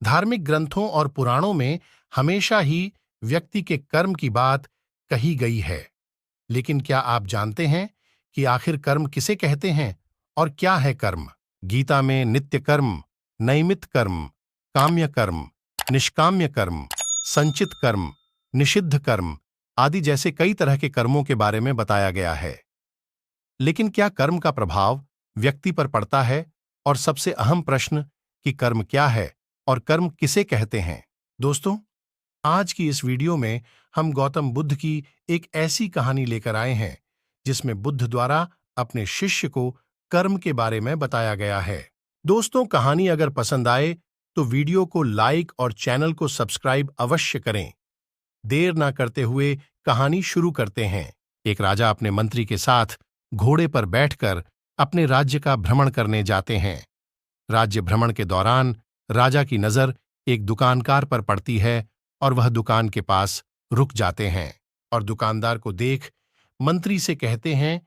धार्मिक ग्रंथों और पुराणों में हमेशा ही व्यक्ति के कर्म की बात कही गई है। लेकिन क्या आप जानते हैं कि आखिर कर्म किसे कहते हैं और क्या है कर्म? गीता में नित्य कर्म, नैमित्त कर्म, काम्य कर्म, निष्काम्य कर्म, संचित कर्म, निषिद्ध कर्म आदि जैसे कई तरह के कर्मों के बारे में बताया गया है। लेकिन क्या कर्म का प्रभाव व्यक्ति पर पड़ता है? और सबसे अहम प्रश्न कि कर्म क्या है और कर्म किसे कहते हैं? दोस्तों, आज की इस वीडियो में हम गौतम बुद्ध की एक ऐसी कहानी लेकर आए हैं जिसमें बुद्ध द्वारा अपने शिष्य को कर्म के बारे में बताया गया है। दोस्तों, कहानी अगर पसंद आए तो वीडियो को लाइक और चैनल को सब्सक्राइब अवश्य करें। देर ना करते हुए कहानी शुरू करते हैं। एक राजा अपने मंत्री के साथ घोड़े पर बैठकर अपने राज्य का भ्रमण करने जाते हैं। राज्य भ्रमण के दौरान राजा की नजर एक दुकानदार पर पड़ती है और वह दुकान के पास रुक जाते हैं और दुकानदार को देख मंत्री से कहते हैं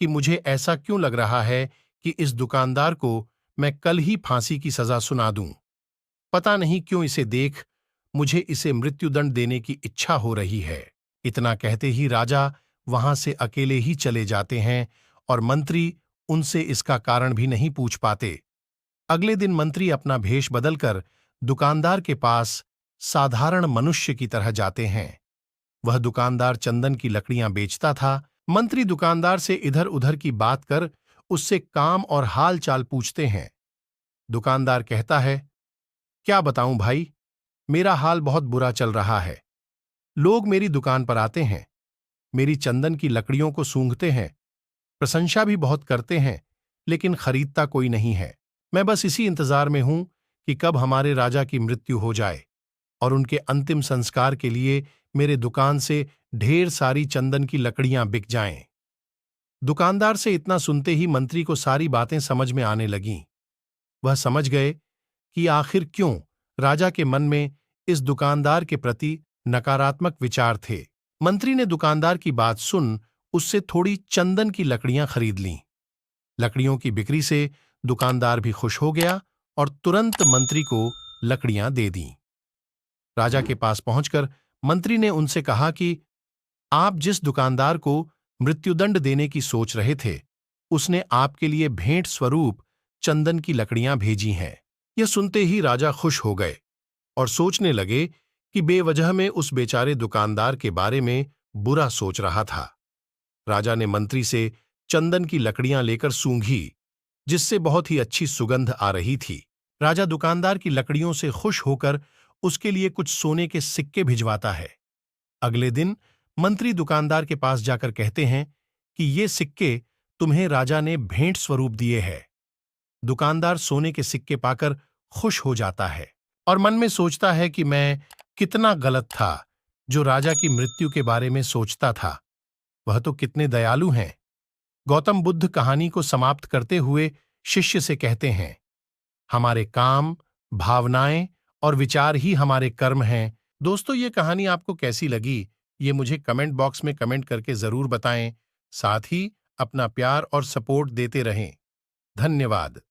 कि मुझे ऐसा क्यों लग रहा है कि इस दुकानदार को मैं कल ही फांसी की सजा सुना दूं। पता नहीं क्यों इसे देख मुझे इसे मृत्युदंड देने की इच्छा हो रही है। इतना कहते ही राजा वहां से अकेले ही चले जाते हैं और मंत्री उनसे इसका कारण भी नहीं पूछ पाते। अगले दिन मंत्री अपना भेष बदलकर दुकानदार के पास साधारण मनुष्य की तरह जाते हैं। वह दुकानदार चंदन की लकड़ियां बेचता था। मंत्री दुकानदार से इधर उधर की बात कर उससे काम और हाल चाल पूछते हैं। दुकानदार कहता है, क्या बताऊं भाई, मेरा हाल बहुत बुरा चल रहा है। लोग मेरी दुकान पर आते हैं, मेरी चंदन की लकड़ियों को सूंघते हैं, प्रशंसा भी बहुत करते हैं, लेकिन खरीदता कोई नहीं है। मैं बस इसी इंतजार में हूं कि कब हमारे राजा की मृत्यु हो जाए और उनके अंतिम संस्कार के लिए मेरे दुकान से ढेर सारी चंदन की लकड़ियां बिक जाएं। दुकानदार से इतना सुनते ही मंत्री को सारी बातें समझ में आने लगीं। वह समझ गए कि आखिर क्यों राजा के मन में इस दुकानदार के प्रति नकारात्मक विचार थे। मंत्री ने दुकानदार की बात सुन उससे थोड़ी चंदन की लकड़ियां खरीद लीं। लकड़ियों की बिक्री से दुकानदार भी खुश हो गया और तुरंत मंत्री को लकड़ियां दे दीं। राजा के पास पहुंचकर मंत्री ने उनसे कहा कि आप जिस दुकानदार को मृत्युदंड देने की सोच रहे थे, उसने आपके लिए भेंट स्वरूप चंदन की लकड़ियां भेजी हैं। यह सुनते ही राजा खुश हो गए और सोचने लगे कि बेवजह में उस बेचारे दुकानदार के बारे में बुरा सोच रहा था। राजा ने मंत्री से चंदन की लकड़ियां लेकर सूंघी, जिससे बहुत ही अच्छी सुगंध आ रही थी। राजा दुकानदार की लकड़ियों से खुश होकर उसके लिए कुछ सोने के सिक्के भिजवाता है। अगले दिन मंत्री दुकानदार के पास जाकर कहते हैं कि ये सिक्के तुम्हें राजा ने भेंट स्वरूप दिए हैं। दुकानदार सोने के सिक्के पाकर खुश हो जाता है और मन में सोचता है कि मैं कितना गलत था जो राजा की मृत्यु के बारे में सोचता था। वह तो कितने दयालु हैं। गौतम बुद्ध कहानी को समाप्त करते हुए शिष्य से कहते हैं, हमारे काम, भावनाएं और विचार ही हमारे कर्म हैं। दोस्तों, ये कहानी आपको कैसी लगी, ये मुझे कमेंट बॉक्स में कमेंट करके जरूर बताएं। साथ ही अपना प्यार और सपोर्ट देते रहें। धन्यवाद।